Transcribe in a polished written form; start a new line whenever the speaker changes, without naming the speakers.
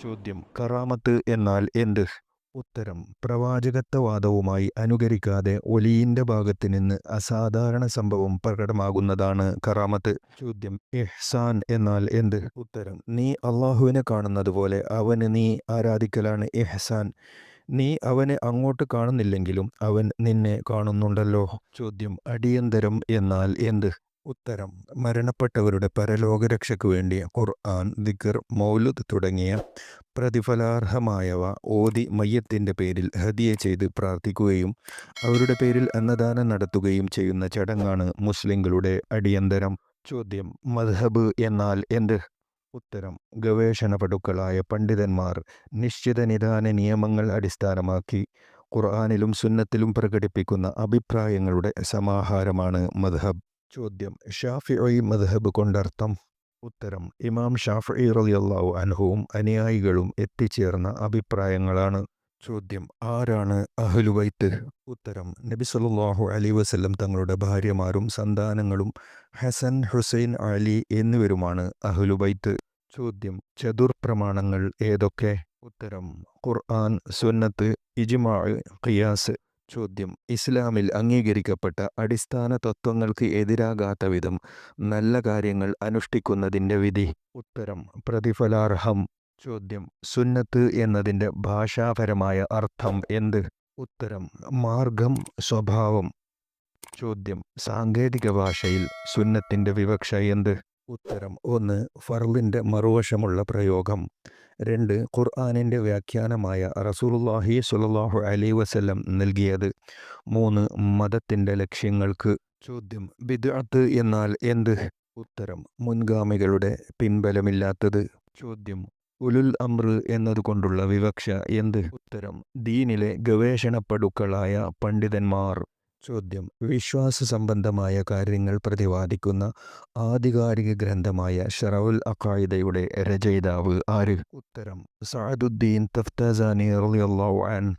ചോദ്യം: കറാമത്ത് എന്നാൽ എന്ത്? ഉത്തരം: പ്രവാചകത്വവാദവുമായി അനുകരിക്കാതെ ഒലിയിന്റെ ഭാഗത്ത് നിന്ന് അസാധാരണ സംഭവം പ്രകടമാകുന്നതാണ് കറാമത്ത്. ചോദ്യം: ഇഹ്സാൻ എന്നാൽ എന്ത്? ഉത്തരം: നീ അള്ളാഹുവിനെ കാണുന്നത് പോലെ അവന് നീ ആരാധിക്കലാണ് ഇഹ്സാൻ. നീ അവനെ അങ്ങോട്ട് കാണുന്നില്ലെങ്കിലും അവൻ നിന്നെ കാണുന്നുണ്ടല്ലോ. ചോദ്യം: അടിയന്തരം എന്നാൽ എന്ത്? ഉത്തരം: മരണപ്പെട്ടവരുടെ പരലോകരക്ഷയ്ക്ക് വേണ്ടി ഖുർആൻ, ദിക്ർ, മൗലുദ് തുടങ്ങിയ പ്രതിഫലാർഹമായവ ഓതി മയ്യത്തിൻ്റെ പേരിൽ ഹദിയ ചെയ്ത് പ്രാർത്ഥിക്കുകയും അവരുടെ പേരിൽ അന്നദാനം നടത്തുകയും ചെയ്യുന്ന ചടങ്ങാണ് മുസ്ലിങ്ങളുടെ അടിയന്തരം. ചോദ്യം: മദ്ഹബ് എന്നാൽ എന്ത്? ഉത്തരം: ഗവേഷണ പടുക്കളായ പണ്ഡിതന്മാർ നിശ്ചിത നിദാന നിയമങ്ങൾ അടിസ്ഥാനമാക്കി ഖുർആനിലും സുന്നത്തിലും പ്രകടിപ്പിക്കുന്ന അഭിപ്രായങ്ങളുടെ സമാഹാരമാണ് മദ്ഹബ്. ചോദ്യം: ഷാഫിഈ മദ്ഹബ് കൊണ്ടർത്ഥം? ഉത്തരം: ഇമാം ഷാഫിഈ റളിയല്ലാഹു അൻഹുവും അനുയായികളും എത്തിച്ചേർന്ന അഭിപ്രായങ്ങളാണ്. ചോദ്യം: ആരാണ് അഹ്ലുബൈത്ത്? ഉത്തരം: നബി സല്ലല്ലാഹു അലൈഹി വസല്ലം തങ്ങളുടെ ഭാര്യമാരും സന്താനങ്ങളും ഹസൻ, ഹുസൈൻ, അലി എന്നിവരുമാണ് അഹ്ലുബൈത്ത്. ചോദ്യം: ചതുർപ്രമാണങ്ങൾ ഏതൊക്കെ? ഉത്തരം: ഖുർആൻ, സുന്നത്ത്, ഇജ്മാഅ്, ഖിയാസ്. ചോദ്യം: ഇസ്ലാമിൽ അംഗീകരിക്കപ്പെട്ട അടിസ്ഥാന തത്വങ്ങൾക്ക് എതിരാകാത്ത വിധം നല്ല കാര്യങ്ങൾ അനുഷ്ഠിക്കുന്നതിൻ്റെ വിധി. ഉത്തരം: പ്രതിഫലാർഹം. ചോദ്യം: സുന്നത്ത് എന്നതിൻ്റെ ഭാഷാപരമായ അർത്ഥം എന്ത്? ഉത്തരം: മാർഗം, സ്വഭാവം. ചോദ്യം: സാങ്കേതിക ഭാഷയിൽ സുന്നത്തിൻ്റെ വിവക്ഷ എന്ത്? ഉത്തരം: 1. ഫർളിൻ്റെ മറുവശമുള്ള പ്രയോഗം. 2. ഖുർആനിൻ്റെ വ്യാഖ്യാനമായ റസൂലുള്ളാഹി സ്വല്ലല്ലാഹു അലൈഹി വസല്ലം നൽകിയത്. 3. മതത്തിൻ്റെ ലക്ഷ്യങ്ങൾക്ക്. ചോദ്യം: ബിദ്അത്ത് എന്നാൽ എന്ത്? ഉത്തരം: മുൻഗാമികളുടെ പിൻബലമില്ലാത്തത്. ചോദ്യം: ഉലുൽ അംർ എന്നതുകൊണ്ടുള്ള വിവക്ഷ എന്ത്? ഉത്തരം: ദീനിലെ ഗവേഷണപ്പടുക്കളായ പണ്ഡിതന്മാർ. ചോദ്യം: വിശ്വാസ സംബന്ധമായ കാര്യങ്ങൾ പ്രതിപാദിക്കുന്ന ആധികാരിക ഗ്രന്ഥമായ ശറഉൽ അഖായിദയുടെ രചയിതാവ് ആര്? ഉത്തരം: സഅദുദ്ദീൻ തഫ്താസാനി റളിയല്ലാഹു അൻഹു.